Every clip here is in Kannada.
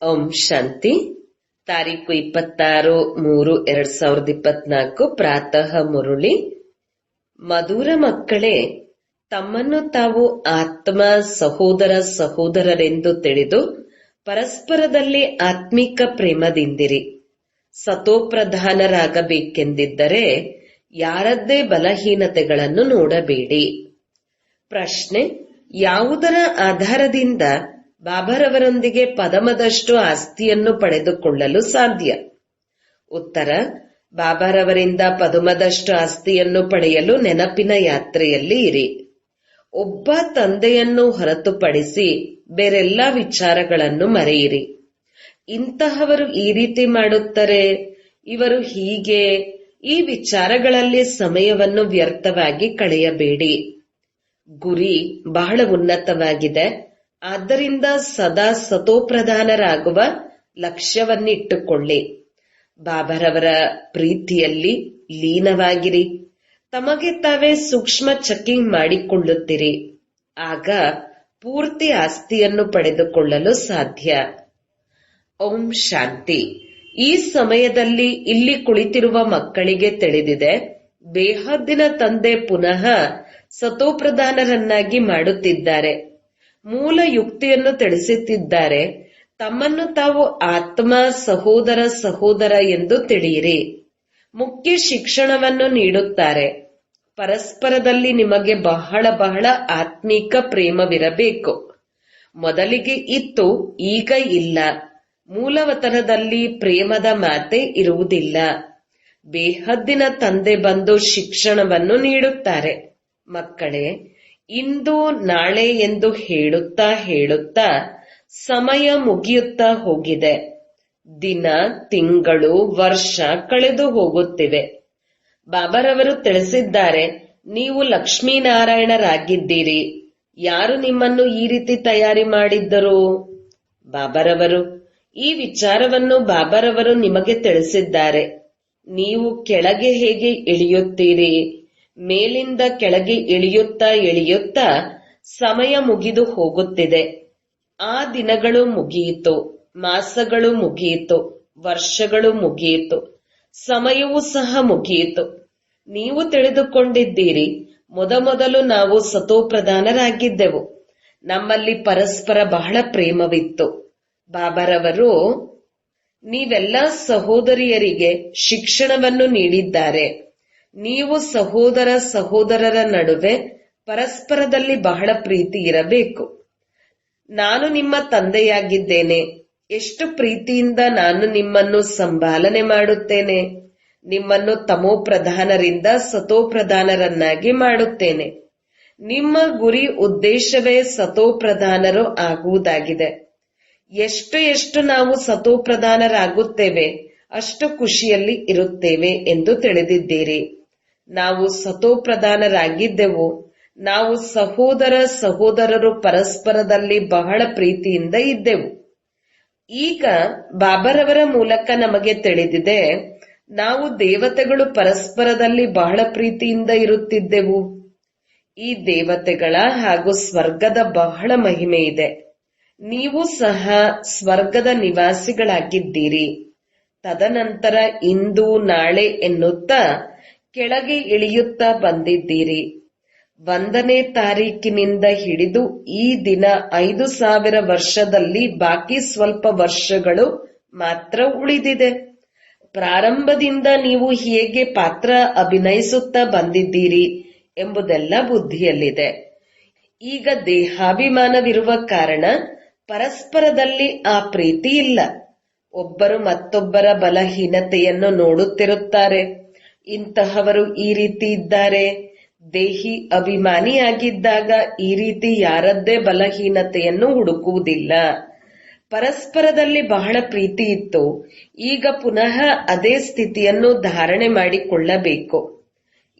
ಓಂ ಶಾಂತಿ. ತಾರೀಕು 26/3/2024 ಪ್ರಾತಃ ಮುರುಳಿ. ಮಧುರ ಮಕ್ಕಳೇ, ತಮ್ಮನ್ನು ತಾವು ಆತ್ಮ ಸಹೋದರ ಸಹೋದರರೆಂದು ತಿಳಿದು ಪರಸ್ಪರದಲ್ಲಿ ಆತ್ಮಿಕ ಪ್ರೇಮದಿಂದಿರಿ. ಸತೋಪ್ರಧಾನರಾಗಬೇಕೆಂದಿದ್ದರೆ ಯಾರದ್ದೇ ಬಲಹೀನತೆಗಳನ್ನು ನೋಡಬೇಡಿ. ಪ್ರಶ್ನೆ: ಯಾವುದರ ಆಧಾರದಿಂದ ಬಾಬಾರವರೊಂದಿಗೆ ಪದಮದಷ್ಟು ಆಸ್ತಿಯನ್ನು ಪಡೆದುಕೊಳ್ಳಲು ಸಾಧ್ಯ? ಉತ್ತರ: ಬಾಬಾರವರಿಂದ ಪದುಮದಷ್ಟು ಆಸ್ತಿಯನ್ನು ಪಡೆಯಲು ನೆನಪಿನ ಯಾತ್ರೆಯಲ್ಲಿ ಇರಿ. ಒಬ್ಬ ತಂದೆಯನ್ನು ಹೊರತುಪಡಿಸಿ ಬೇರೆಲ್ಲ ವಿಚಾರಗಳನ್ನು ಮರೆಯಿರಿ. ಇಂತಹವರು ಈ ರೀತಿ ಮಾಡುತ್ತಾರೆ, ಇವರು ಹೀಗೆ, ಈ ವಿಚಾರಗಳಲ್ಲಿ ಸಮಯವನ್ನು ವ್ಯರ್ಥವಾಗಿ ಕಳೆಯಬೇಡಿ. ಗುರಿ ಬಹಳ ಉನ್ನತವಾಗಿದೆ. ಆದ್ದರಿಂದ ಸದಾ ಸತೋಪ್ರಧಾನರಾಗುವ ಲಕ್ಷ್ಯವನ್ನಿಟ್ಟುಕೊಳ್ಳಿ. ಬಾಬಾರವರ ಪ್ರೀತಿಯಲ್ಲಿ ಲೀನವಾಗಿರಿ. ತಮಗೆ ತಾವೇ ಸೂಕ್ಷ್ಮ ಚೆಕಿಂಗ್ ಮಾಡಿಕೊಳ್ಳುತ್ತಿರಿ. ಆಗ ಪೂರ್ತಿ ಆಸ್ತಿಯನ್ನು ಪಡೆದುಕೊಳ್ಳಲು ಸಾಧ್ಯ. ಓಂ ಶಾಂತಿ. ಈ ಸಮಯದಲ್ಲಿ ಇಲ್ಲಿ ಕುಳಿತಿರುವ ಮಕ್ಕಳಿಗೆ ತಿಳಿದಿದೆ, ಬೇಹದ್ದಿನ ತಂದೆ ಪುನಃ ಸತೋಪ್ರಧಾನರನ್ನಾಗಿ ಮಾಡುತ್ತಿದ್ದಾರೆ. ಮೂಲ ಯುಕ್ತಿಯನ್ನು ತಿಳಿಸುತ್ತಿದ್ದಾರೆ. ತಮ್ಮನ್ನು ತಾವು ಆತ್ಮ ಸಹೋದರ ಸಹೋದರ ಎಂದು ತಿಳಿಯಿರಿ. ಮುಖ್ಯ ಶಿಕ್ಷಣವನ್ನು ನೀಡುತ್ತಾರೆ. ಪರಸ್ಪರದಲ್ಲಿ ನಿಮಗೆ ಬಹಳ ಬಹಳ ಆತ್ಮಿಕ ಪ್ರೇಮವಿರಬೇಕು. ಮೊದಲಿಗೆ ಇತ್ತು, ಈಗ ಇಲ್ಲ. ಮೂಲವತನದಲ್ಲಿ ಪ್ರೇಮದ ಮಾತೆ ಇರುವುದಿಲ್ಲ. ಬೇಹದ್ದಿನ ತಂದೆ ಬಂದು ಶಿಕ್ಷಣವನ್ನು ನೀಡುತ್ತಾರೆ. ಮಕ್ಕಳೇ, ಇಂದು ನಾಳೆ ಎಂದು ಹೇಳುತ್ತಾ ಹೇಳುತ್ತಾ ಸಮಯ ಮುಗಿಯುತ್ತಾ ಹೋಗಿದೆ. ದಿನ, ತಿಂಗಳು, ವರ್ಷ ಕಳೆದು ಹೋಗುತ್ತಿವೆ. ಬಾಬಾರವರು ತಿಳಿಸಿದ್ದಾರೆ, ನೀವು ಲಕ್ಷ್ಮೀನಾರಾಯಣರಾಗಿದ್ದೀರಿ. ಯಾರು ನಿಮ್ಮನ್ನು ಈ ರೀತಿ ತಯಾರಿ ಮಾಡಿದ್ದರು? ಬಾಬಾರವರು. ಈ ವಿಚಾರವನ್ನು ಬಾಬಾರವರು ನಿಮಗೆ ತಿಳಿಸಿದ್ದಾರೆ. ನೀವು ಕೆಳಗೆ ಹೇಗೆ ಇಳಿಯುತ್ತೀರಿ, ಮೇಲಿಂದ ಕೆಳಗೆ ಇಳಿಯುತ್ತಾ ಇಳಿಯುತ್ತಾ ಸಮಯ ಮುಗಿದು ಹೋಗುತ್ತಿದೆ. ಆ ದಿನಗಳು ಮುಗಿಯಿತು, ಮಾಸಗಳು ಮುಗಿಯಿತು, ವರ್ಷಗಳು ಮುಗಿಯಿತು, ಸಮಯವೂ ಸಹ ಮುಗಿಯಿತು. ನೀವು ತಿಳಿದುಕೊಂಡಿದ್ದೀರಿ, ಮೊದಮೊದಲು ನಾವು ಸತೋಪ್ರಧಾನರಾಗಿದ್ದೆವು. ನಮ್ಮಲ್ಲಿ ಪರಸ್ಪರ ಬಹಳ ಪ್ರೇಮವಿತ್ತು. ಬಾಬಾರವರು ನೀವೆಲ್ಲ ಸಹೋದರಿಯರಿಗೆ ಶಿಕ್ಷಣವನ್ನು ನೀಡಿದ್ದಾರೆ. ನೀವು ಸಹೋದರ ಸಹೋದರರ ನಡುವೆ ಪರಸ್ಪರದಲ್ಲಿ ಬಹಳ ಪ್ರೀತಿ ಇರಬೇಕು. ನಾನು ನಿಮ್ಮ ತಂದೆಯಾಗಿದ್ದೇನೆ. ಎಷ್ಟು ಪ್ರೀತಿಯಿಂದ ನಾನು ನಿಮ್ಮನ್ನು ಸಂಭಾಲನೆ ಮಾಡುತ್ತೇನೆ. ನಿಮ್ಮನ್ನು ತಮೋಪ್ರಧಾನರಿಂದ ಸತೋಪ್ರಧಾನರನ್ನಾಗಿ ಮಾಡುತ್ತೇನೆ. ನಿಮ್ಮ ಗುರಿ ಉದ್ದೇಶವೇ ಸತೋಪ್ರಧಾನರು ಆಗುವುದಾಗಿದೆ. ಎಷ್ಟು ಎಷ್ಟು ನಾವು ಸತೋಪ್ರಧಾನರಾಗುತ್ತೇವೆ ಅಷ್ಟು ಖುಷಿಯಲ್ಲಿ ಇರುತ್ತೇವೆ ಎಂದು ತಿಳಿದಿದ್ದೀರಿ. ನಾವು ಸತೋಪ್ರಧಾನರಾಗಿದ್ದೆವು. ನಾವು ಸಹೋದರ ಸಹೋದರರು ಪರಸ್ಪರದಲ್ಲಿ ಬಹಳ ಪ್ರೀತಿಯಿಂದ ಇದ್ದೆವು. ಈಗ ಬಾಬಾರವರ ಮೂಲಕ ನಮಗೆ ತಿಳಿದಿದೆ, ನಾವು ದೇವತೆಗಳು ಪರಸ್ಪರದಲ್ಲಿ ಬಹಳ ಪ್ರೀತಿಯಿಂದ ಇರುತ್ತಿದ್ದೆವು. ಈ ದೇವತೆಗಳ ಹಾಗೂ ಸ್ವರ್ಗದ ಬಹಳ ಮಹಿಮೆ ಇದೆ. ನೀವು ಸಹ ಸ್ವರ್ಗದ ನಿವಾಸಿಗಳಾಗಿದ್ದೀರಿ. ತದನಂತರ ಇಂದು ನಾಳೆ ಎನ್ನುತ್ತಾ ಕೆಳಗೆ ಇಳಿಯುತ್ತಾ ಬಂದಿದ್ದೀರಿ. 1ನೇ ತಾರೀಕಿನಿಂದ ಹಿಡಿದು ಈ ದಿನ 5000 ವರ್ಷದಲ್ಲಿ ಬಾಕಿ ಸ್ವಲ್ಪ ವರ್ಷಗಳು ಮಾತ್ರ ಉಳಿದಿದೆ. ಪ್ರಾರಂಭದಿಂದ ನೀವು ಹೇಗೆ ಪಾತ್ರ ಅಭಿನಯಿಸುತ್ತಾ ಬಂದಿದ್ದೀರಿ ಎಂಬುದೆಲ್ಲ ಬುದ್ಧಿಯಲ್ಲಿದೆ. ಈಗ ದೇಹಾಭಿಮಾನವಿರುವ ಕಾರಣ ಪರಸ್ಪರದಲ್ಲಿ ಆ ಪ್ರೀತಿ ಇಲ್ಲ. ಒಬ್ಬರು ಮತ್ತೊಬ್ಬರ ಬಲಹೀನತೆಯನ್ನು ನೋಡುತ್ತಿರುತ್ತಾರೆ. ಇಂತಹವರು ಈ ರೀತಿ ಇದ್ದಾರೆ. ದೇಹಿ ಅಭಿಮಾನಿಯಾಗಿದ್ದಾಗ ಈ ರೀತಿ ಯಾರದ್ದೇ ಬಲಹೀನತೆಯನ್ನು ಹುಡುಕುವುದಿಲ್ಲ. ಪರಸ್ಪರದಲ್ಲಿ ಬಹಳ ಪ್ರೀತಿ ಇತ್ತು. ಈಗ ಪುನಃ ಅದೇ ಸ್ಥಿತಿಯನ್ನು ಧಾರಣೆ ಮಾಡಿಕೊಳ್ಳಬೇಕು.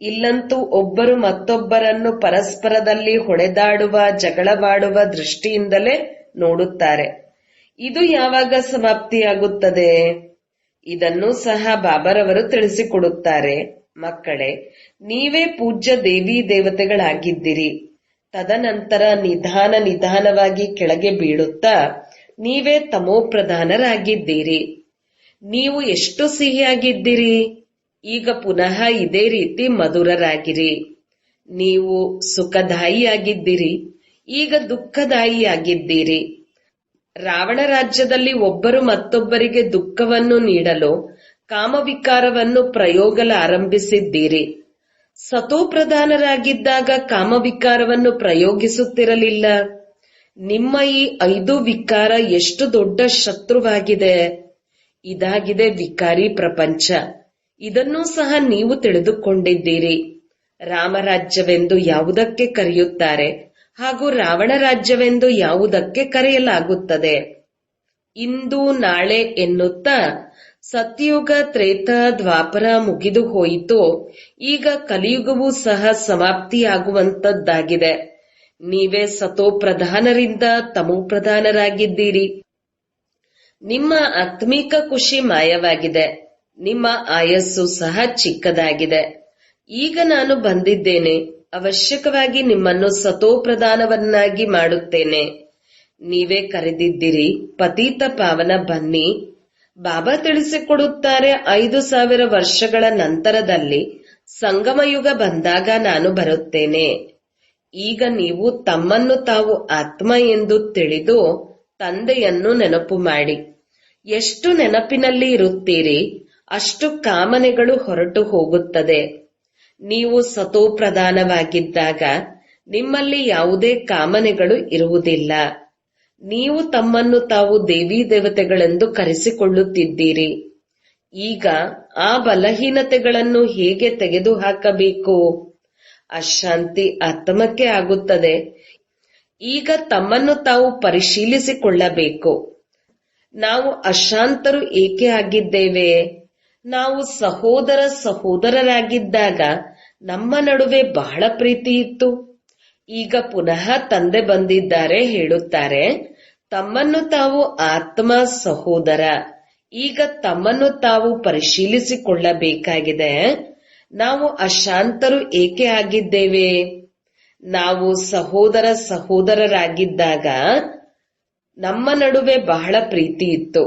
ಇಲ್ಲಂತೂ ಒಬ್ಬರು ಮತ್ತೊಬ್ಬರನ್ನು ಪರಸ್ಪರದಲ್ಲಿ ಹೊಡೆದಾಡುವ, ಜಗಳವಾಡುವ ದೃಷ್ಟಿಯಿಂದಲೇ ನೋಡುತ್ತಾರೆ. ಇದು ಯಾವಾಗ ಸಮಾಪ್ತಿಯಾಗುತ್ತದೆ? ಇದನ್ನು ಸಹ ಬಾಬಾರವರು ತಿಳಿಸಿಕೊಡುತ್ತಾರೆ. ಮಕ್ಕಳೇ, ನೀವೇ ಪೂಜ್ಯ ದೇವಿ ದೇವತೆಗಳಾಗಿದ್ದಿರಿ. ತದನಂತರ ನಿಧಾನವಾಗಿ ಕೆಳಗೆ ಬೀಳುತ್ತಾ ನೀವೇ ತಮೋಪ್ರಧಾನರಾಗಿದ್ದೀರಿ. ನೀವು ಎಷ್ಟು ಸಿಹಿಯಾಗಿದ್ದೀರಿ, ಈಗ ಪುನಃ ಇದೇ ರೀತಿ ಮಧುರರಾಗಿರಿ. ನೀವು ಸುಖದಾಯಿಯಾಗಿದ್ದೀರಿ, ಈಗ ದುಃಖದಾಯಿಯಾಗಿದ್ದೀರಿ. ರಾವಣ ರಾಜ್ಯದಲ್ಲಿ ಒಬ್ಬರು ಮತ್ತೊಬ್ಬರಿಗೆ ದುಃಖವನ್ನು ನೀಡಲು ಕಾಮವಿಕಾರವನ್ನು ಪ್ರಯೋಗಿಸಲಾರಂಭಿಸಿದ್ದೀರಿ. ಸತೋಪ್ರಧಾನರಾಗಿದ್ದಾಗ ಕಾಮವಿಕಾರವನ್ನು ಪ್ರಯೋಗಿಸುತ್ತಿರಲಿಲ್ಲ. ನಿಮ್ಮ ಈ 5 ವಿಕಾರ ಎಷ್ಟು ದೊಡ್ಡ ಶತ್ರುವಾಗಿದೆ. ಇದಾಗಿದೆ ವಿಕಾರಿ ಪ್ರಪಂಚ. ಇದನ್ನೂ ಸಹ ನೀವು ತಿಳಿದುಕೊಂಡಿದ್ದೀರಿ. ರಾಮರಾಜ್ಯವೆಂದು ಯಾವುದಕ್ಕೆ ಕರೆಯುತ್ತಾರೆ ಹಾಗೂ ರಾವಣ ರಾಜ್ಯವೆಂದು ಯಾವುದಕ್ಕೆ ಕರೆಯಲಾಗುತ್ತದೆ. ಇಂದು ನಾಳೆ ಎನ್ನುತ್ತಾ ಸತ್ಯುಗ, ತ್ರೇತ, ದ್ವಾಪರ ಮುಗಿದು ಹೋಯಿತು. ಈಗ ಕಲಿಯುಗವೂ ಸಹ ಸಮಾಪ್ತಿಯಾಗುವಂತದ್ದಾಗಿದೆ. ನೀವೇ ಸತೋಪ್ರಧಾನರಿಂದ ತಮೋಪ್ರಧಾನರಾಗಿದ್ದೀರಿ. ನಿಮ್ಮ ಆತ್ಮಿಕ ಖುಷಿ ಮಾಯವಾಗಿದೆ. ನಿಮ್ಮ ಆಯಸ್ಸು ಸಹ ಚಿಕ್ಕದಾಗಿದೆ. ಈಗ ನಾನು ಬಂದಿದ್ದೇನೆ. ಅವಶ್ಯಕವಾಗಿ ನಿಮ್ಮನ್ನು ಸತೋಪ್ರಧಾನವನ್ನಾಗಿ ಮಾಡುತ್ತೇನೆ. ನೀವೇ ಕರೆದಿದ್ದೀರಿ, ಪತೀತ ಪಾವನ ಬನ್ನಿ. ಬಾಬಾ ತಿಳಿಸಿಕೊಡುತ್ತಾರೆ, 5000 ವರ್ಷಗಳ ನಂತರದಲ್ಲಿ ಸಂಗಮಯುಗ ಬಂದಾಗ ನಾನು ಬರುತ್ತೇನೆ. ಈಗ ನೀವು ತಮ್ಮನ್ನು ತಾವು ಆತ್ಮ ಎಂದು ತಿಳಿದು ತಂದೆಯನ್ನು ನೆನಪು ಮಾಡಿ. ಎಷ್ಟು ನೆನಪಿನಲ್ಲಿ ಇರುತ್ತೀರಿ ಅಷ್ಟು ಕಾಮನೆಗಳು ಹೊರಟು ಹೋಗುತ್ತದೆ. ನೀವು ಸತೋಪ್ರಧಾನವಾಗಿದ್ದಾಗ ನಿಮ್ಮಲ್ಲಿ ಯಾವುದೇ ಕಾಮನೆಗಳು ಇರುವುದಿಲ್ಲ. ನೀವು ತಮ್ಮನ್ನು ತಾವು ದೇವಿ ದೇವತೆಗಳೆಂದು ಕರೆಸಿಕೊಳ್ಳುತ್ತಿದ್ದೀರಿ. ಈಗ ಆ ಬಲಹೀನತೆಗಳನ್ನು ಹೇಗೆ ತೆಗೆದುಹಾಕಬೇಕು? ಅಶಾಂತಿ ಆತ್ಮಕ್ಕೆ ಆಗುತ್ತದೆ. ಈಗ ತಮ್ಮನ್ನು ತಾವು ಪರಿಶೀಲಿಸಿಕೊಳ್ಳಬೇಕು. ನಾವು ಅಶಾಂತರು ಏಕೆ ಆಗಿದ್ದೇವೆ? ನಾವು ಸಹೋದರರಾಗಿದ್ದಾಗ ನಮ್ಮ ನಡುವೆ ಬಹಳ ಪ್ರೀತಿ ಇತ್ತು. ಈಗ ಪುನಃ ತಂದೆ ಬಂದಿದ್ದಾರೆ, ಹೇಳುತ್ತಾರೆ ತಮ್ಮನ್ನು ತಾವು ಆತ್ಮ ಸಹೋದರ. ಈಗ ತಮ್ಮನ್ನು ತಾವು ಪರಿಶೀಲಿಸಿಕೊಳ್ಳಬೇಕಾಗಿದೆ. ನಾವು ಅಶಾಂತರು ಏಕೆ ಆಗಿದ್ದೇವೆ? ನಾವು ಸಹೋದರರಾಗಿದ್ದಾಗ ನಮ್ಮ ನಡುವೆ ಬಹಳ ಪ್ರೀತಿ ಇತ್ತು.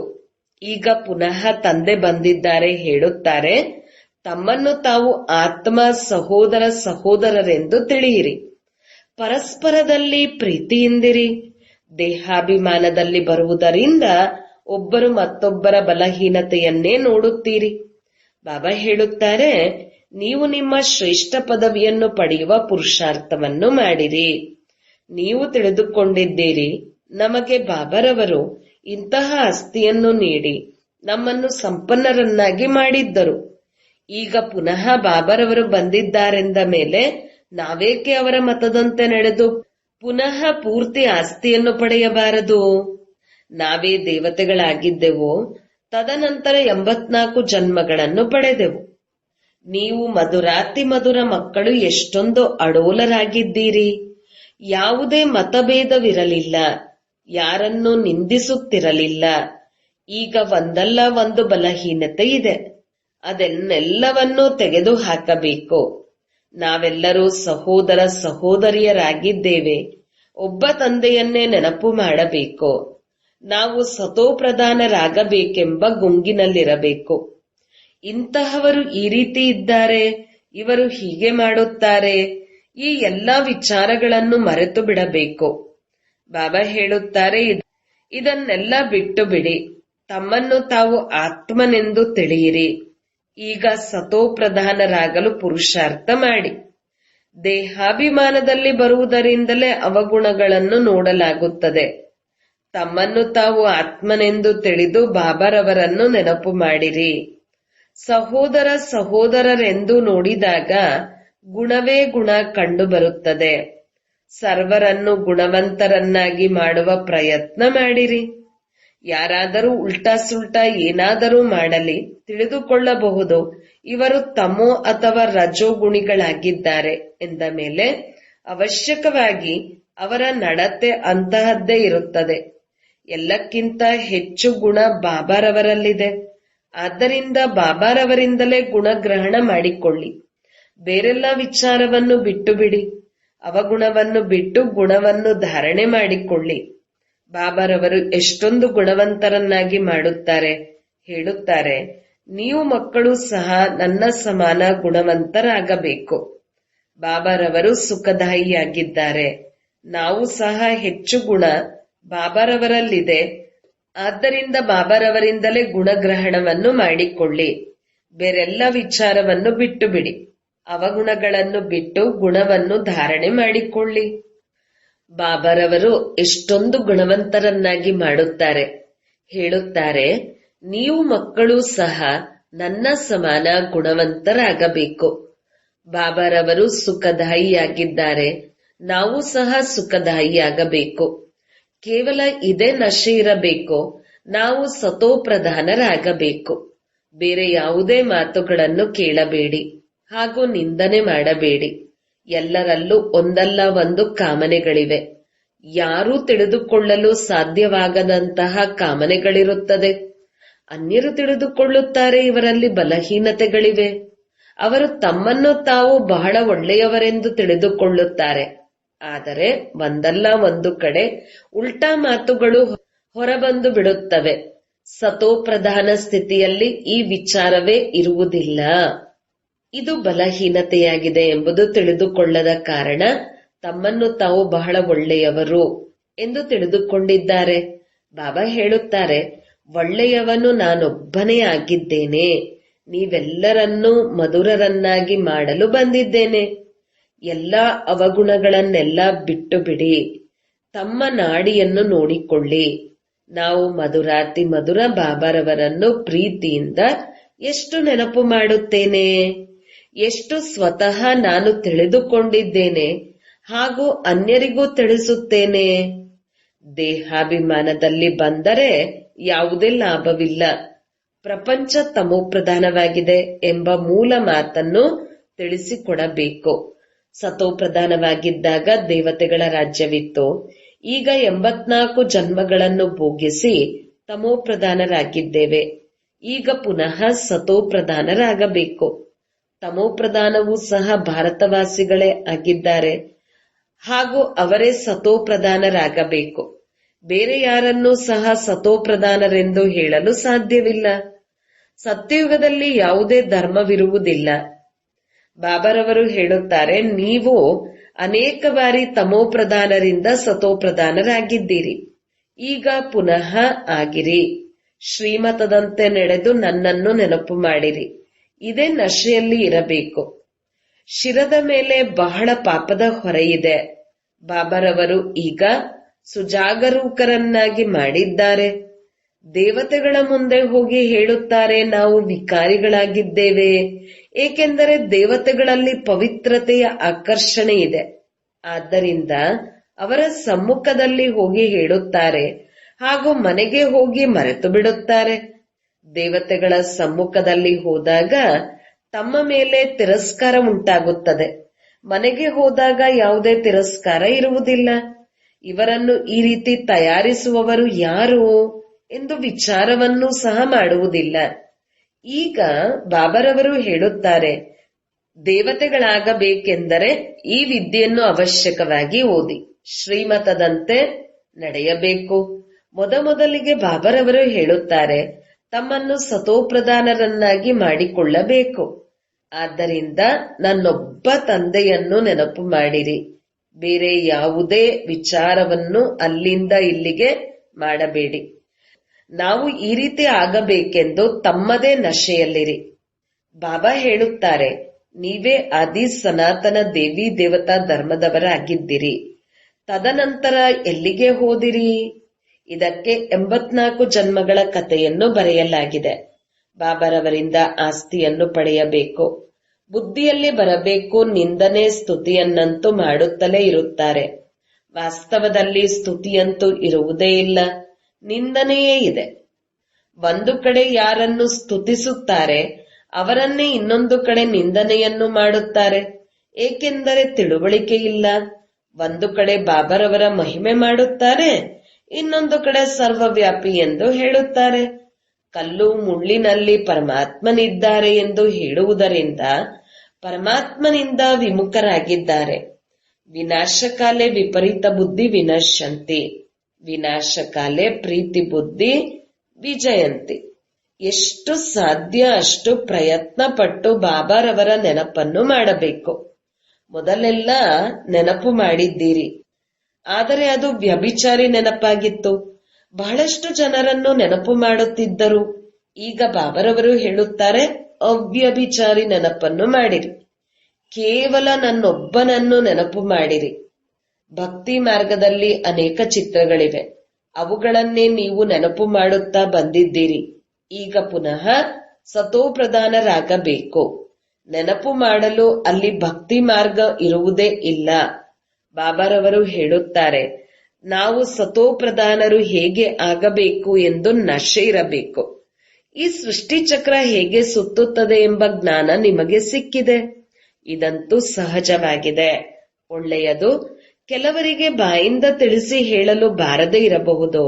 ಈಗ ಪುನಃ ತಂದೆ ಬಂದಿದ್ದಾರೆ, ಹೇಳುತ್ತಾರೆ ತಮ್ಮನ್ನು ತಾವು ಆತ್ಮ ಸಹೋದರರೆಂದು ತಿಳಿಯಿರಿ. ಪರಸ್ಪರದಲ್ಲಿ ಪ್ರೀತಿಯಿಂದಿರಿ. ದೇಹಾಭಿಮಾನದಲ್ಲಿ ಬರುವುದರಿಂದ ಒಬ್ಬರು ಮತ್ತೊಬ್ಬರ ಬಲಹೀನತೆಯನ್ನೇ ನೋಡುತ್ತೀರಿ. ಬಾಬಾ ಹೇಳುತ್ತಾರೆ, ನೀವು ನಿಮ್ಮ ಶ್ರೇಷ್ಠ ಪದವಿಯನ್ನು ಪಡೆಯುವ ಪುರುಷಾರ್ಥವನ್ನು ಮಾಡಿರಿ. ನೀವು ತಿಳಿದುಕೊಂಡಿದ್ದೀರಿ, ನಮಗೆ ಬಾಬಾರವರು ಇಂತಹ ಆಸ್ತಿಯನ್ನು ನೀಡಿ ನಮ್ಮನ್ನು ಸಂಪನ್ನರನ್ನಾಗಿ ಮಾಡಿದ್ದರು. ಈಗ ಪುನಃ ಬಾಬಾರವರು ಬಂದಿದ್ದಾರೆಂದ ಮೇಲೆ ನಾವೇಕೆ ಅವರ ಮತದಂತೆ ನಡೆದು ಪುನಃ ಪೂರ್ತಿ ಆಸ್ತಿಯನ್ನು ಪಡೆಯಬಾರದು? ನಾವೇ ದೇವತೆಗಳಾಗಿದ್ದೆವು. ತದನಂತರ 84 ಜನ್ಮಗಳನ್ನು ಪಡೆದೆವು. ನೀವು ಮಧುರಾತಿ ಮಧುರ ಮಕ್ಕಳು ಎಷ್ಟೊಂದು ಅಡೋಲರಾಗಿದ್ದೀರಿ. ಯಾವುದೇ ಮತಭೇದವಿರಲಿಲ್ಲ. ಯಾರನ್ನೂ ನಿಂದಿಸುತ್ತಿರಲಿಲ್ಲ. ಈಗ ಒಂದಲ್ಲ ಒಂದು ಬಲಹೀನತೆ ಇದೆ. ಅದನ್ನೆಲ್ಲವನ್ನೂ ತೆಗೆದು ಹಾಕಬೇಕು. ನಾವೆಲ್ಲರೂ ಸಹೋದರಿಯರಾಗಿದ್ದೇವೆ. ಒಬ್ಬ ತಂದೆಯನ್ನೇ ನೆನಪು ಮಾಡಬೇಕು. ನಾವು ಸತೋಪ್ರಧಾನರಾಗಬೇಕೆಂಬ ಗುಂಗಿನಲ್ಲಿರಬೇಕು. ಇಂತಹವರು ಈ ರೀತಿ ಇದ್ದಾರೆ, ಇವರು ಹೀಗೆ ಮಾಡುತ್ತಾರೆ, ಈ ಎಲ್ಲಾ ವಿಚಾರಗಳನ್ನು ಮರೆತು ಬಿಡಬೇಕು. ಬಾಬಾ ಹೇಳುತ್ತಾರೆ, ಇದನ್ನೆಲ್ಲ ಬಿಟ್ಟು ಬಿಡಿ. ತಮ್ಮನ್ನು ತಾವು ಆತ್ಮನೆಂದು ತಿಳಿಯಿರಿ. ಈಗ ಸತೋಪ್ರಧಾನರಾಗಲು ಪುರುಷಾರ್ಥ ಮಾಡಿ. ದೇಹಾಭಿಮಾನದಲ್ಲಿ ಬರುವುದರಿಂದಲೇ ಅವಗುಣಗಳನ್ನು ನೋಡಲಾಗುತ್ತದೆ. ತಮ್ಮನ್ನು ತಾವು ಆತ್ಮನೆಂದು ತಿಳಿದು ಬಾಬಾರವರನ್ನು ನೆನಪು ಮಾಡಿರಿ. ಸಹೋದರರೆಂದು ನೋಡಿದಾಗ ಗುಣವೇ ಗುಣ ಕಂಡುಬರುತ್ತದೆ. ಸರ್ವರನ್ನು ಗುಣವಂತರನ್ನಾಗಿ ಮಾಡುವ ಪ್ರಯತ್ನ ಮಾಡಿರಿ. ಯಾರಾದರೂ ಉಲ್ಟಾ ಸುಲ್ಟಾ ಏನಾದರೂ ಮಾಡಲಿ ತಿಳಿದುಕೊಳ್ಳಬಹುದು, ಇವರು ತಮೋ ಅಥವಾ ರಜೋಗುಣಿಗಳಾಗಿದ್ದಾರೆ ಎಂದ ಮೇಲೆ ಅವಶ್ಯಕವಾಗಿ ಅವರ ನಡತೆ ಅಂತಹದ್ದೇ ಇರುತ್ತದೆ. ಎಲ್ಲಕ್ಕಿಂತ ಹೆಚ್ಚು ಗುಣ ಬಾಬಾರವರಲ್ಲಿದೆ. ಆದ್ದರಿಂದ ಬಾಬಾರವರಿಂದಲೇ ಗುಣಗ್ರಹಣ ಮಾಡಿಕೊಳ್ಳಿ. ಬೇರೆಲ್ಲ ವಿಚಾರವನ್ನು ಬಿಟ್ಟು ಬಿಡಿ. ಅವಗುಣವನ್ನು ಬಿಟ್ಟು ಗುಣವನ್ನು ಧಾರಣೆ ಮಾಡಿಕೊಳ್ಳಿ. ಬಾಬಾರವರು ಎಷ್ಟೊಂದು ಗುಣವಂತರನ್ನಾಗಿ ಮಾಡುತ್ತಾರೆ. ಹೇಳುತ್ತಾರೆ, ನೀವು ಮಕ್ಕಳು ಸಹ ನನ್ನ ಸಮಾನ ಗುಣವಂತರಾಗಬೇಕು. ಬಾಬಾರವರು ಸುಖದಾಯಿಯಾಗಿದ್ದಾರೆ. ನಾವು ಸಹ ಹೆಚ್ಚು ಗುಣ ಬಾಬಾರವರಲ್ಲಿದೆ. ಆದ್ದರಿಂದ ಬಾಬಾರವರಿಂದಲೇ ಗುಣಗ್ರಹಣವನ್ನು ಮಾಡಿಕೊಳ್ಳಿ. ಬೇರೆಲ್ಲ ವಿಚಾರವನ್ನು ಬಿಟ್ಟು ಬಿಡಿ. ಅವಗುಣಗಳನ್ನು ಬಿಟ್ಟು ಗುಣವನ್ನು ಧಾರಣೆ ಮಾಡಿಕೊಳ್ಳಿ. ಬಾಬಾರವರು ಎಷ್ಟೊಂದು ಗುಣವಂತರನ್ನಾಗಿ ಮಾಡುತ್ತಾರೆ. ಹೇಳುತ್ತಾರೆ, ನೀವು ಮಕ್ಕಳು ಸಹ ನನ್ನ ಸಮಾನ ಗುಣವಂತರಾಗಬೇಕು. ಬಾಬಾರವರು ಸುಖದಾಯಿಯಾಗಿದ್ದಾರೆ. ನಾವು ಸಹ ಸುಖದಾಯಿಯಾಗಬೇಕು. ಕೇವಲ ಇದೇ ನಶೆ ಇರಬೇಕು. ನಾವು ಸತೋಪ್ರಧಾನರಾಗಬೇಕು. ಬೇರೆ ಯಾವುದೇ ಮಾತುಗಳನ್ನು ಕೇಳಬೇಡಿ ಹಾಗೂ ನಿಂದನೆ ಮಾಡಬೇಡಿ. ಎಲ್ಲರಲ್ಲೂ ಒಂದಲ್ಲ ಒಂದು ಕಾಮನೆಗಳಿವೆ. ಯಾರೂ ತಿಳಿದುಕೊಳ್ಳಲು ಸಾಧ್ಯವಾಗದಂತಹ ಕಾಮನೆಗಳಿರುತ್ತದೆ. ಅನ್ಯರು ತಿಳಿದುಕೊಳ್ಳುತ್ತಾರೆ, ಇವರಲ್ಲಿ ಬಲಹೀನತೆಗಳಿವೆ. ಅವರು ತಮ್ಮನ್ನು ತಾವು ಬಹಳ ಒಳ್ಳೆಯವರೆಂದು ತಿಳಿದುಕೊಳ್ಳುತ್ತಾರೆ. ಆದರೆ ಒಂದಲ್ಲ ಒಂದು ಕಡೆ ಉಲ್ಟಾ ಮಾತುಗಳು ಹೊರಬಂದು ಬಿಡುತ್ತವೆ. ಸತೋಪ್ರಧಾನ ಸ್ಥಿತಿಯಲ್ಲಿ ಈ ವಿಚಾರವೇ ಇರುವುದಿಲ್ಲ. ಇದು ಬಲಹೀನತೆಯಾಗಿದೆ ಎಂಬುದು ತಿಳಿದುಕೊಳ್ಳದ ಕಾರಣ ತಮ್ಮನ್ನು ತಾವು ಬಹಳ ಒಳ್ಳೆಯವರು ಎಂದು ತಿಳಿದುಕೊಂಡಿದ್ದಾರೆ. ಬಾಬಾ ಹೇಳುತ್ತಾರೆ, ಒಳ್ಳೆಯವನು ನಾನೊಬ್ಬನೇ ಆಗಿದ್ದೇನೆ. ನೀವೆಲ್ಲರನ್ನೂ ಮಧುರರನ್ನಾಗಿ ಮಾಡಲು ಬಂದಿದ್ದೇನೆ. ಎಲ್ಲ ಅವಗುಣಗಳನ್ನೆಲ್ಲ ಬಿಟ್ಟು ಬಿಡಿ. ತಮ್ಮ ನಾಡಿಯನ್ನು ನೋಡಿಕೊಳ್ಳಿ. ನಾವು ಮಧುರಾತಿ ಮಧುರ ಬಾಬಾರವರನ್ನು ಪ್ರೀತಿಯಿಂದ ಎಷ್ಟು ನೆನಪು ಮಾಡುತ್ತೇನೆ, ಎಷ್ಟು ಸ್ವತಃ ನಾನು ತಿಳಿದುಕೊಂಡಿದ್ದೇನೆ ಹಾಗೂ ಅನ್ಯರಿಗೂ ತಿಳಿಸುತ್ತೇನೆ. ದೇಹಾಭಿಮಾನದಲ್ಲಿ ಬಂದರೆ ಯಾವುದೇ ಲಾಭವಿಲ್ಲ. ಪ್ರಪಂಚ ತಮೋಪ್ರಧಾನವಾಗಿದೆ ಎಂಬ ಮೂಲ ಮಾತನ್ನು ತಿಳಿಸಿಕೊಡಬೇಕು. ಸತೋಪ್ರಧಾನವಾಗಿದ್ದಾಗ ದೇವತೆಗಳ ರಾಜ್ಯವಿತ್ತು. ಈಗ 84 ಜನ್ಮಗಳನ್ನು ಭೋಗಿಸಿ ತಮೋಪ್ರಧಾನರಾಗಿದ್ದೇವೆ. ಈಗ ಪುನಃ ಸತೋಪ್ರಧಾನರಾಗಬೇಕು. ತಮೋಪ್ರಧಾನವೂ ಸಹ ಭಾರತವಾಸಿಗಳೇ ಆಗಿದ್ದಾರೆ ಹಾಗೂ ಅವರೇ ಸತೋಪ್ರಧಾನರಾಗಬೇಕು. ಬೇರೆ ಯಾರನ್ನೂ ಸಹ ಸತೋಪ್ರಧಾನರೆಂದು ಹೇಳಲು ಸಾಧ್ಯವಿಲ್ಲ. ಸತ್ಯಯುಗದಲ್ಲಿ ಯಾವುದೇ ಧರ್ಮವಿರುವುದಿಲ್ಲ. ಬಾಬಾರವರು ಹೇಳುತ್ತಾರೆ, ನೀವು ಅನೇಕ ಬಾರಿ ತಮೋಪ್ರಧಾನರಿಂದ ಸತೋಪ್ರಧಾನರಾಗಿದ್ದೀರಿ. ಈಗ ಪುನಃ ಆಗಿರಿ. ಶ್ರೀಮತದಂತೆ ನಡೆದು ನನ್ನನ್ನು ನೆನಪು ಮಾಡಿರಿ. ಇದೇ ನಶೆಯಲ್ಲಿ ಇರಬೇಕು. ಶಿರದ ಮೇಲೆ ಬಹಳ ಪಾಪದ ಹೊರೆಯಿದೆ. ಬಾಬಾರವರು ಈಗ ಸುಜಾಗರೂಕರನ್ನಾಗಿ ಮಾಡಿದ್ದಾರೆ. ದೇವತೆಗಳ ಮುಂದೆ ಹೋಗಿ ಹೇಳುತ್ತಾರೆ, ನಾವು ವಿಕಾರಿಗಳಾಗಿದ್ದೇವೆ. ಏಕೆಂದರೆ ದೇವತೆಗಳಲ್ಲಿ ಪವಿತ್ರತೆಯ ಆಕರ್ಷಣೆ ಇದೆ. ಆದ್ದರಿಂದ ಅವರ ಸಮ್ಮುಖದಲ್ಲಿ ಹೋಗಿ ಹೇಳುತ್ತಾರೆ ಹಾಗೂ ಮನೆಗೆ ಹೋಗಿ ಮರೆತು ಬಿಡುತ್ತಾರೆ. ದೇವತೆಗಳ ಸಮ್ಮುಖದಲ್ಲಿ ಹೋದಾಗ ತಮ್ಮ ಮೇಲೆ ತಿರಸ್ಕಾರ ಉಂಟಾಗುತ್ತದೆ. ಮನೆಗೆ ಹೋದಾಗ ಯಾವುದೇ ತಿರಸ್ಕಾರ ಇರುವುದಿಲ್ಲ. ಇವರನ್ನು ಈ ರೀತಿ ತಯಾರಿಸುವವರು ಯಾರು ಎಂದು ವಿಚಾರವನ್ನೂ ಸಹ ಮಾಡುವುದಿಲ್ಲ. ಈಗ ಬಾಬಾರವರು ಹೇಳುತ್ತಾರೆ, ದೇವತೆಗಳಾಗಬೇಕೆಂದರೆ ಈ ವಿದ್ಯೆಯನ್ನು ಅವಶ್ಯಕವಾಗಿ ಓದಿ ಶ್ರೀಮತದಂತೆ ನಡೆಯಬೇಕು. ಮೊದಲಿಗೆ ಬಾಬಾರವರು ಹೇಳುತ್ತಾರೆ, ತಮ್ಮನ್ನು ಸತೋಪ್ರಧಾನರನ್ನಾಗಿ ಮಾಡಿಕೊಳ್ಳಬೇಕು. ಆದ್ದರಿಂದ ನನ್ನೊಬ್ಬ ತಂದೆಯನ್ನು ನೆನಪು ಮಾಡಿರಿ. ಬೇರೆ ಯಾವುದೇ ವಿಚಾರವನ್ನು ಅಲ್ಲಿಂದ ಇಲ್ಲಿಗೆ ಮಾಡಬೇಡಿ. ನಾವು ಈ ರೀತಿ ಆಗಬೇಕೆಂದು ತಮ್ಮದೇ ನಶೆಯಲ್ಲಿರಿ. ಬಾಬಾ ಹೇಳುತ್ತಾರೆ, ನೀವೇ ಆದಿ ಸನಾತನ ದೇವಿ ದೇವತಾ ಧರ್ಮದವರಾಗಿದ್ದಿರಿ. ತದನಂತರ ಎಲ್ಲಿಗೆ ಹೋದಿರಿ? ಇದಕ್ಕೆ 84 ಜನ್ಮಗಳ ಕಥೆಯನ್ನು ಬರೆಯಲಾಗಿದೆ. ಬಾಬಾರವರಿಂದ ಆಸ್ತಿಯನ್ನು ಪಡೆಯಬೇಕು. ಬುದ್ಧಿಯಲ್ಲಿ ಬರಬೇಕು. ನಿಂದನೆ ಸ್ತುತಿಯನ್ನಂತೂ ಮಾಡುತ್ತಲೇ ಇರುತ್ತಾರೆ. ವಾಸ್ತವದಲ್ಲಿ ಸ್ತುತಿಯಂತೂ ಇರುವುದೇ ಇಲ್ಲ, ನಿಂದನೆಯೇ ಇದೆ. ಒಂದು ಕಡೆ ಯಾರನ್ನು ಸ್ತುತಿಸುತ್ತಾರೆ ಅವರನ್ನೇ ಇನ್ನೊಂದು ಕಡೆ ನಿಂದನೆಯನ್ನು ಮಾಡುತ್ತಾರೆ. ಏಕೆಂದರೆ ತಿಳುವಳಿಕೆ ಇಲ್ಲ. ಒಂದು ಕಡೆ ಬಾಬಾರವರ ಮಹಿಮೆ ಮಾಡುತ್ತಾರೆ, ಇನ್ನೊಂದು ಕಡೆ ಸರ್ವವ್ಯಾಪಿ ಎಂದು ಹೇಳುತ್ತಾರೆ. ಕಲ್ಲು ಮುಳ್ಳಿನಲ್ಲಿ ಪರಮಾತ್ಮನಿದ್ದಾರೆ ಎಂದು ಹೇಳುವುದರಿಂದ ಪರಮಾತ್ಮನಿಂದ ವಿಮುಖರಾಗಿದ್ದಾರೆ. ವಿನಾಶಕಾಲೇ ವಿಪರೀತ ಬುದ್ಧಿ ವಿನಶ್ಯಂತಿ. ವಿನಾಶಕಾಲೆ ಪ್ರೀತಿ ಬುದ್ಧಿ ವಿಜಯಂತಿ. ಎಷ್ಟು ಸಾಧ್ಯ ಅಷ್ಟು ಪ್ರಯತ್ನ ಪಟ್ಟು ಬಾಬಾರವರ ನೆನಪನ್ನು ಮಾಡಬೇಕು. ಮೊದಲೆಲ್ಲ ನೆನಪು ಮಾಡಿದ್ದೀರಿ, ಆದರೆ ಅದು ವ್ಯಭಿಚಾರಿ ನೆನಪಾಗಿತ್ತು. ಬಹಳಷ್ಟು ಜನರನ್ನು ನೆನಪು ಮಾಡುತ್ತಿದ್ದರು. ಈಗ ಬಾಬಾರವರು ಹೇಳುತ್ತಾರೆ, ಅವ್ಯಭಿಚಾರಿ ನೆನಪನ್ನು ಮಾಡಿರಿ. ಕೇವಲ ನನ್ನೊಬ್ಬನನ್ನು ನೆನಪು ಮಾಡಿರಿ. ಭಕ್ತಿ ಮಾರ್ಗದಲ್ಲಿ ಅನೇಕ ಚಿತ್ರಗಳಿವೆ, ಅವುಗಳನ್ನೇ ನೀವು ನೆನಪು ಮಾಡುತ್ತಾ ಬಂದಿದ್ದೀರಿ. ಈಗ ಪುನಃ ಸತೋಪ್ರಧಾನರಾಗಬೇಕು. ನೆನಪು ಮಾಡಲು ಅಲ್ಲಿ ಭಕ್ತಿ ಮಾರ್ಗ ಇರುವುದೇ ಇಲ್ಲ. ಬಾಬಾರವರು ಹೇಳುತ್ತಾರೆ, ನಾವು ಸತೋಪ್ರಧಾನರು ಹೇಗೆ ಆಗಬೇಕು ಎಂದು ನಶೆ ಇರಬೇಕು. ಈ ಸೃಷ್ಟಿ ಚಕ್ರ ಹೇಗೆ ಸುತ್ತುತ್ತದೆ ಎಂಬ ಜ್ಞಾನ ನಿಮಗೆ ಸಿಕ್ಕಿದೆ. ಇದಂತೂ ಸಹಜವಾಗಿದೆ, ಒಳ್ಳೆಯದು. ಕೆಲವರಿಗೆ ಬಾಯಿಂದ ತಿಳಿಸಿ ಹೇಳಲು ಬಾರದೇ ಇರಬಹುದು,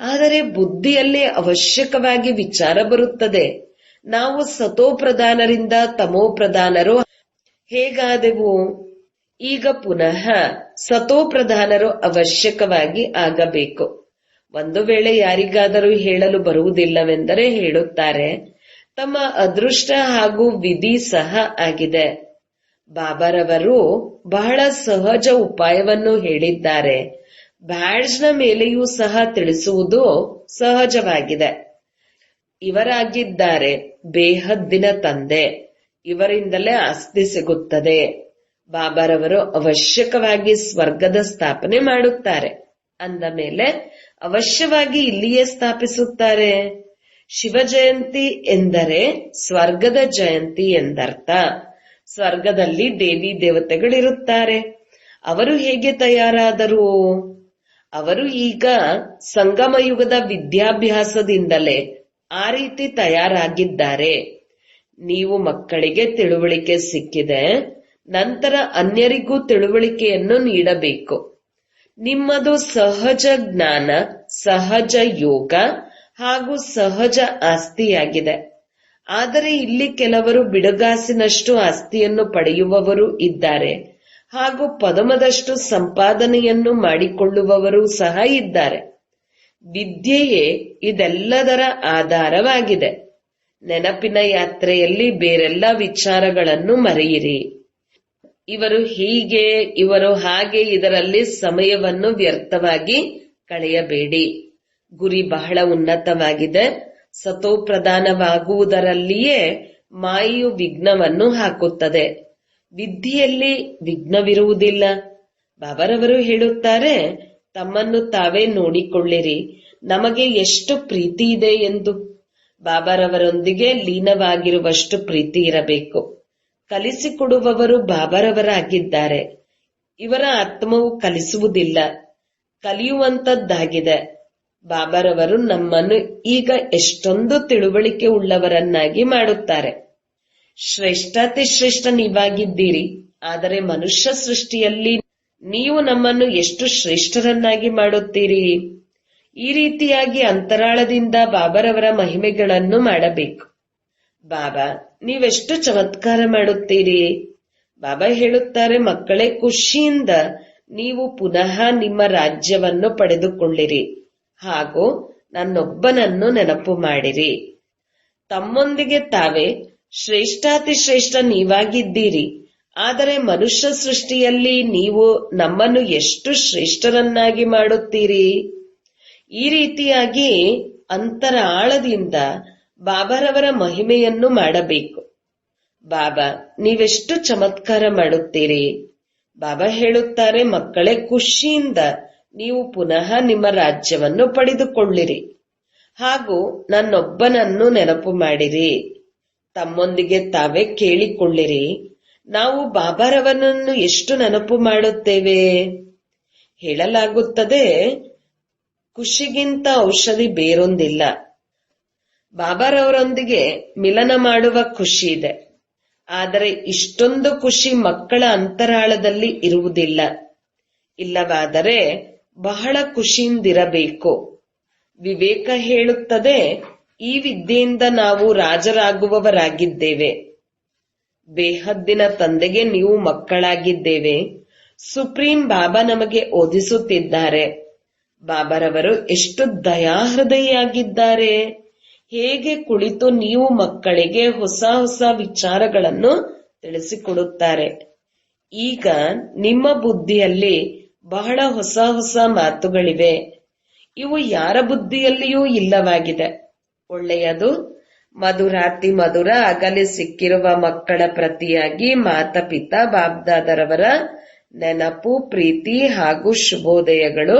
ಆದರೆ ಬುದ್ಧಿಯಲ್ಲಿ ಅವಶ್ಯಕವಾಗಿ ವಿಚಾರ ಬರುತ್ತದೆ. ನಾವು ಸತೋಪ್ರಧಾನರಿಂದ ತಮೋಪ್ರಧಾನರು ಹೇಗಾದೆವು? ಈಗ ಪುನಃ ಸತೋಪ್ರಧಾನರು ಅವಶ್ಯಕವಾಗಿ ಆಗಬೇಕು. ಒಂದು ವೇಳೆ ಯಾರಿಗಾದರೂ ಹೇಳಲು ಬರುವುದಿಲ್ಲವೆಂದರೆ ಹೇಳುತ್ತಾರೆ, ತಮ್ಮ ಅದೃಷ್ಟ ಹಾಗೂ ವಿಧಿ ಸಹ ಆಗಿದೆ. ಬಾಬಾರವರು ಬಹಳ ಸಹಜ ಉಪಾಯವನ್ನು ಹೇಳಿದ್ದಾರೆ. ಬ್ಯಾಡ್ಜ್ನ ಮೇಲೆಯೂ ಸಹ ತಿಳಿಸುವುದು ಸಹಜವಾಗಿದೆ. ಇವರಾಗಿದ್ದಾರೆ ಬೇಹದ್ದಿನ ತಂದೆ, ಇವರಿಂದಲೇ ಆಸ್ತಿ ಸಿಗುತ್ತದೆ. ಬಾಬಾರವರು ಅವಶ್ಯಕವಾಗಿ ಸ್ವರ್ಗದ ಸ್ಥಾಪನೆ ಮಾಡುತ್ತಾರೆ ಅಂದ ಮೇಲೆ ಅವಶ್ಯವಾಗಿ ಇಲ್ಲಿಯೇ ಸ್ಥಾಪಿಸುತ್ತಾರೆ. ಶಿವ ಜಯಂತಿ ಎಂದರೆ ಸ್ವರ್ಗದ ಜಯಂತಿ ಎಂದರ್ಥ. ಸ್ವರ್ಗದಲ್ಲಿ ದೇವಿ ದೇವತೆಗಳಿರುತ್ತಾರೆ. ಅವರು ಹೇಗೆ ತಯಾರಾದರು? ಅವರು ಈಗ ಸಂಗಮಯುಗದ ವಿದ್ಯಾಭ್ಯಾಸದಿಂದಲೇ ಆ ರೀತಿ ತಯಾರಾಗಿದ್ದಾರೆ. ನೀವು ಮಕ್ಕಳಿಗೆ ತಿಳುವಳಿಕೆ ಸಿಕ್ಕಿದೆ, ನಂತರ ಅನ್ಯರಿಗೂ ತಿಳುವಳಿಕೆಯನ್ನು ನೀಡಬೇಕು. ನಿಮ್ಮದು ಸಹಜ ಜ್ಞಾನ, ಸಹಜ ಯೋಗ ಹಾಗೂ ಸಹಜ ಆಸ್ತಿಯಾಗಿದೆ. ಆದರೆ ಇಲ್ಲಿ ಕೆಲವರು ಬಿಡುಗಾಸಿನಷ್ಟು ಆಸ್ತಿಯನ್ನು ಪಡೆಯುವವರು ಇದ್ದಾರೆ, ಹಾಗೂ ಪದಮದಷ್ಟು ಸಂಪಾದನೆಯನ್ನು ಮಾಡಿಕೊಳ್ಳುವವರೂ ಸಹ ಇದ್ದಾರೆ. ವಿದ್ಯೆಯೇ ಇದೆಲ್ಲದರ ಆಧಾರವಾಗಿದೆ. ನೆನಪಿನ ಯಾತ್ರೆಯಲ್ಲಿ ಬೇರೆಲ್ಲ ವಿಚಾರಗಳನ್ನು ಮರೆಯಿರಿ. ಇವರು ಹೀಗೆ, ಇವರು ಹಾಗೆ, ಇದರಲ್ಲಿ ಸಮಯವನ್ನು ವ್ಯರ್ಥವಾಗಿ ಕಳೆಯಬೇಡಿ. ಗುರಿ ಬಹಳ ಉನ್ನತವಾಗಿದೆ. ಸತೋಪ್ರಧಾನವಾಗುವುದರಲ್ಲಿಯೇ ಮಾಯೆಯು ವಿಘ್ನವನ್ನು ಹಾಕುತ್ತದೆ. ವಿದ್ಯೆಯಲ್ಲಿ ವಿಘ್ನವಿರುವುದಿಲ್ಲ. ಬಾಬಾರವರು ಹೇಳುತ್ತಾರೆ, ತಮ್ಮನ್ನು ತಾವೇ ನೋಡಿಕೊಳ್ಳಿರಿ, ನಮಗೆ ಎಷ್ಟು ಪ್ರೀತಿ ಇದೆ ಎಂದು. ಬಾಬಾರವರೊಂದಿಗೆ ಲೀನವಾಗಿರುವಷ್ಟು ಪ್ರೀತಿ ಇರಬೇಕು. ಕಲಿಸಿಕೊಡುವವರು ಬಾಬಾರವರಾಗಿದ್ದಾರೆ. ಇವರ ಆತ್ಮವು ಕಲಿಸುವುದಿಲ್ಲ, ಕಲಿಯುವಂತದ್ದಾಗಿದೆ. ಬಾಬಾರವರು ನಮ್ಮನ್ನು ಈಗ ಎಷ್ಟೊಂದು ತಿಳುವಳಿಕೆ ಉಳ್ಳವರನ್ನಾಗಿ ಮಾಡುತ್ತಾರೆ. ಶ್ರೇಷ್ಠಾತಿಶ್ರೇಷ್ಠ ನೀವಾಗಿದ್ದೀರಿ, ಆದರೆ ಮನುಷ್ಯ ಸೃಷ್ಟಿಯಲ್ಲಿ ನೀವು ನಮ್ಮನ್ನು ಎಷ್ಟು ಶ್ರೇಷ್ಠರನ್ನಾಗಿ ಮಾಡುತ್ತೀರಿ. ಈ ರೀತಿಯಾಗಿ ಅಂತರಾಳದಿಂದ ಬಾಬಾರವರ ಮಹಿಮೆಗಳನ್ನು ಮಾಡಬೇಕು. ಬಾಬಾ, ನೀವೆಷ್ಟು ಚಮತ್ಕಾರ ಮಾಡುತ್ತೀರಿ. ಬಾಬಾ ಹೇಳುತ್ತಾರೆ, ಮಕ್ಕಳೇ, ಖುಷಿಯಿಂದ ನೀವು ಪುನಃ ನಿಮ್ಮ ರಾಜ್ಯವನ್ನು ಪಡೆದುಕೊಳ್ಳಿರಿ ಹಾಗೂ ನನ್ನೊಬ್ಬನನ್ನು ನೆನಪು ಮಾಡಿರಿ. ತಮ್ಮೊಂದಿಗೆ ತಾವೇ ಶ್ರೇಷ್ಠಾತಿಶ್ರೇಷ್ಠ ನೀವಾಗಿದ್ದೀರಿ, ಆದರೆ ಮನುಷ್ಯ ಸೃಷ್ಟಿಯಲ್ಲಿ ನೀವು ನಮ್ಮನ್ನು ಎಷ್ಟು ಶ್ರೇಷ್ಠರನ್ನಾಗಿ ಮಾಡುತ್ತೀರಿ. ಈ ರೀತಿಯಾಗಿ ಅಂತರಾಳದಿಂದ ಬಾಬಾರವರ ಮಹಿಮೆಯನ್ನು ಮಾಡಬೇಕು. ಬಾಬಾ, ನೀವೆಷ್ಟು ಚಮತ್ಕಾರ ಮಾಡುತ್ತೀರಿ. ಬಾಬಾ ಹೇಳುತ್ತಾರೆ, ಮಕ್ಕಳೇ, ಖುಷಿಯಿಂದ ನೀವು ಪುನಃ ನಿಮ್ಮ ರಾಜ್ಯವನ್ನು ಪಡೆದುಕೊಳ್ಳಿರಿ ಹಾಗೂ ನನ್ನೊಬ್ಬನನ್ನು ನೆನಪು ಮಾಡಿರಿ. ತಮ್ಮೊಂದಿಗೆ ತಾವೇ ಕೇಳಿಕೊಳ್ಳಿರಿ, ನಾವು ಬಾಬಾರವರನ್ನು ಎಷ್ಟು ನೆನಪು ಮಾಡುತ್ತೇವೆ. ಹೇಳಲಾಗುತ್ತದೆ, ಖುಷಿಗಿಂತ ಔಷಧಿ ಬೇರೊಂದಿಲ್ಲ. ಬಾಬಾರವರೊಂದಿಗೆ ಮಿಲನ ಮಾಡುವ ಖುಷಿ ಇದೆ, ಆದರೆ ಇಷ್ಟೊಂದು ಖುಷಿ ಮಕ್ಕಳ ಅಂತರಾಳದಲ್ಲಿ ಇರುವುದಿಲ್ಲ. ಇಲ್ಲವಾದರೆ ಬಹಳ ಖುಷಿಯಿಂದಿರಬೇಕು. ವಿವೇಕ ಹೇಳುತ್ತದೆ, ಈ ವಿದ್ಯೆಯಿಂದ ನಾವು ರಾಜರಾಗುವವರಾಗಿದ್ದೇವೆ. ಬೇಹದ್ದಿನ ತಂದೆಗೆ ನೀವು ಮಕ್ಕಳಾಗಿದ್ದೇವೆ. ಸುಪ್ರೀಂ ಬಾಬಾ ನಮಗೆ ಓದಿಸುತ್ತಿದ್ದಾರೆ. ಬಾಬಾರವರು ಎಷ್ಟು ದಯಾಹೃದಯಿಯಾಗಿದ್ದಾರೆ. ಹೇಗೆ ಕುಳಿತು ನೀವು ಮಕ್ಕಳಿಗೆ ಹೊಸ ಹೊಸ ವಿಚಾರಗಳನ್ನು ತಿಳಿಸಿಕೊಡುತ್ತಾರೆ. ಈಗ ನಿಮ್ಮ ಬುದ್ಧಿಯಲ್ಲಿ ಬಹಳ ಹೊಸ ಹೊಸ ಮಾತುಗಳಿವೆ. ಇವು ಯಾರ ಬುದ್ಧಿಯಲ್ಲಿಯೂ ಇಲ್ಲವಾಗಿದೆ. ಒಳ್ಳೆಯದು. ಮಧುರಾತಿ ಮಧುರ ಅಗಲಿ ಸಿಕ್ಕಿರುವ ಮಕ್ಕಳ ಪ್ರತಿಯಾಗಿ ಮಾತಾಪಿತಾ ಬಾಬ್ದಾದರವರ ನೆನಪು, ಪ್ರೀತಿ ಹಾಗೂ ಶುಭೋದಯಗಳು.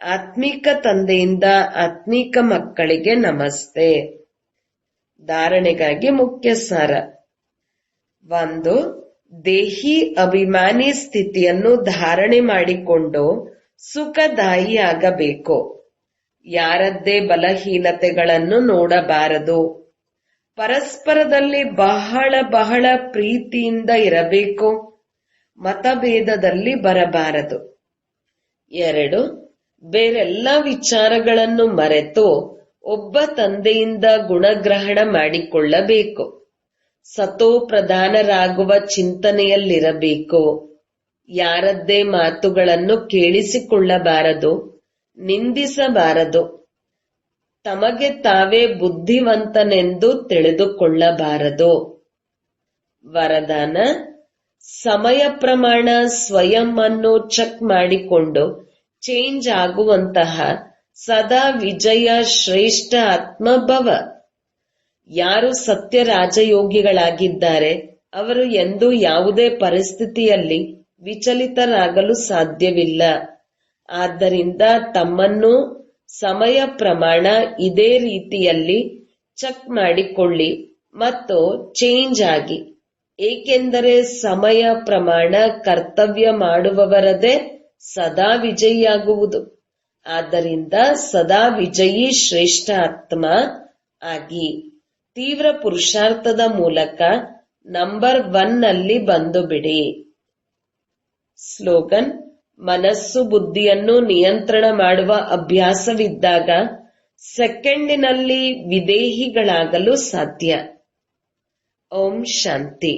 ಆತ್ಮಿಕ ತಂದೆಯಿಂದ ಆತ್ಮಿಕ ಮಕ್ಕಳಿಗೆ ನಮಸ್ತೆ. ಧಾರಣೆಗಾಗಿ ಮುಖ್ಯ ಸಾರ. 1. ದೇಹಿ ಅಭಿಮಾನಿ ಸ್ಥಿತಿಯನ್ನು ಧಾರಣೆ ಮಾಡಿಕೊಂಡು ಸುಖದಾಯಿಯಾಗಬೇಕು. ಯಾರದ್ದೇ ಬಲಹೀನತೆಗಳನ್ನು ನೋಡಬಾರದು. ಪರಸ್ಪರದಲ್ಲಿ ಬಹಳ ಬಹಳ ಪ್ರೀತಿಯಿಂದ ಇರಬೇಕು. ಮತಭೇದದಲ್ಲಿ ಬರಬಾರದು. 2. ಬೇರೆಲ್ಲ ವಿಚಾರಗಳನ್ನು ಮರೆತು ಒಬ್ಬ ತಂದೆಯಿಂದ ಗುಣಗ್ರಹಣ ಮಾಡಿಕೊಳ್ಳಬೇಕು. ಸತೋ ಪ್ರಧಾನರಾಗುವ ಚಿಂತನೆಯಲ್ಲಿರಬೇಕು. ಯಾರದ್ದೇ ಮಾತುಗಳನ್ನು ಕೇಳಿಸಿಕೊಳ್ಳಬಾರದು, ನಿಂದಿಸಬಾರದು. ತಮಗೆ ತಾವೇ ಬುದ್ಧಿವಂತನೆಂದು ತಿಳಿದುಕೊಳ್ಳಬಾರದು. ವರದಾನ: ಸಮಯ ಪ್ರಮಾಣ ಸ್ವಯಂ ಅನ್ನು ಚೆಕ್ ಮಾಡಿಕೊಂಡು ಚೇಂಜ್ ಆಗುವಂತಹ ಸದಾ ವಿಜಯ ಶ್ರೇಷ್ಠ ಆತ್ಮಭವ. ಯಾರು ಸತ್ಯ ರಾಜಯೋಗಿಗಳಾಗಿದ್ದಾರೆ ಅವರು ಎಂದೂ ಯಾವುದೇ ಪರಿಸ್ಥಿತಿಯಲ್ಲಿ ವಿಚಲಿತರಾಗಲು ಸಾಧ್ಯವಿಲ್ಲ. ಆದ್ದರಿಂದ ತಮ್ಮನ್ನು ಸಮಯ ಪ್ರಮಾಣ ಇದೇ ರೀತಿಯಲ್ಲಿ ಚೆಕ್ ಮಾಡಿಕೊಳ್ಳಿ ಮತ್ತು ಚೇಂಜ್ ಆಗಿ. ಏಕೆಂದರೆ ಸಮಯ ಪ್ರಮಾಣ ಕರ್ತವ್ಯ ಮಾಡುವವರದೇ ಸದಾ ವಿಜಯಿಯಾಗುವುದು. ಆದ್ದರಿಂದ ಸದಾ ವಿಜಯಿ ಶ್ರೇಷ್ಠ ಆತ್ಮ ಆಗಿ ತೀವ್ರ ಪುರುಷಾರ್ಥದ ಮೂಲಕ ನಂಬರ್ 1 ನಲ್ಲಿ ಬಂದು ಬಿಡಿ. ಸ್ಲೋಗನ್: ಮನಸ್ಸು ಬುದ್ಧಿಯನ್ನು ನಿಯಂತ್ರಣ ಮಾಡುವ ಅಭ್ಯಾಸವಿದ್ದಾಗ ಸೆಕೆಂಡಿನಲ್ಲಿ ವಿದೇಹಿಗಳಾಗಲು ಸಾಧ್ಯ. ಓಂ ಶಾಂತಿ.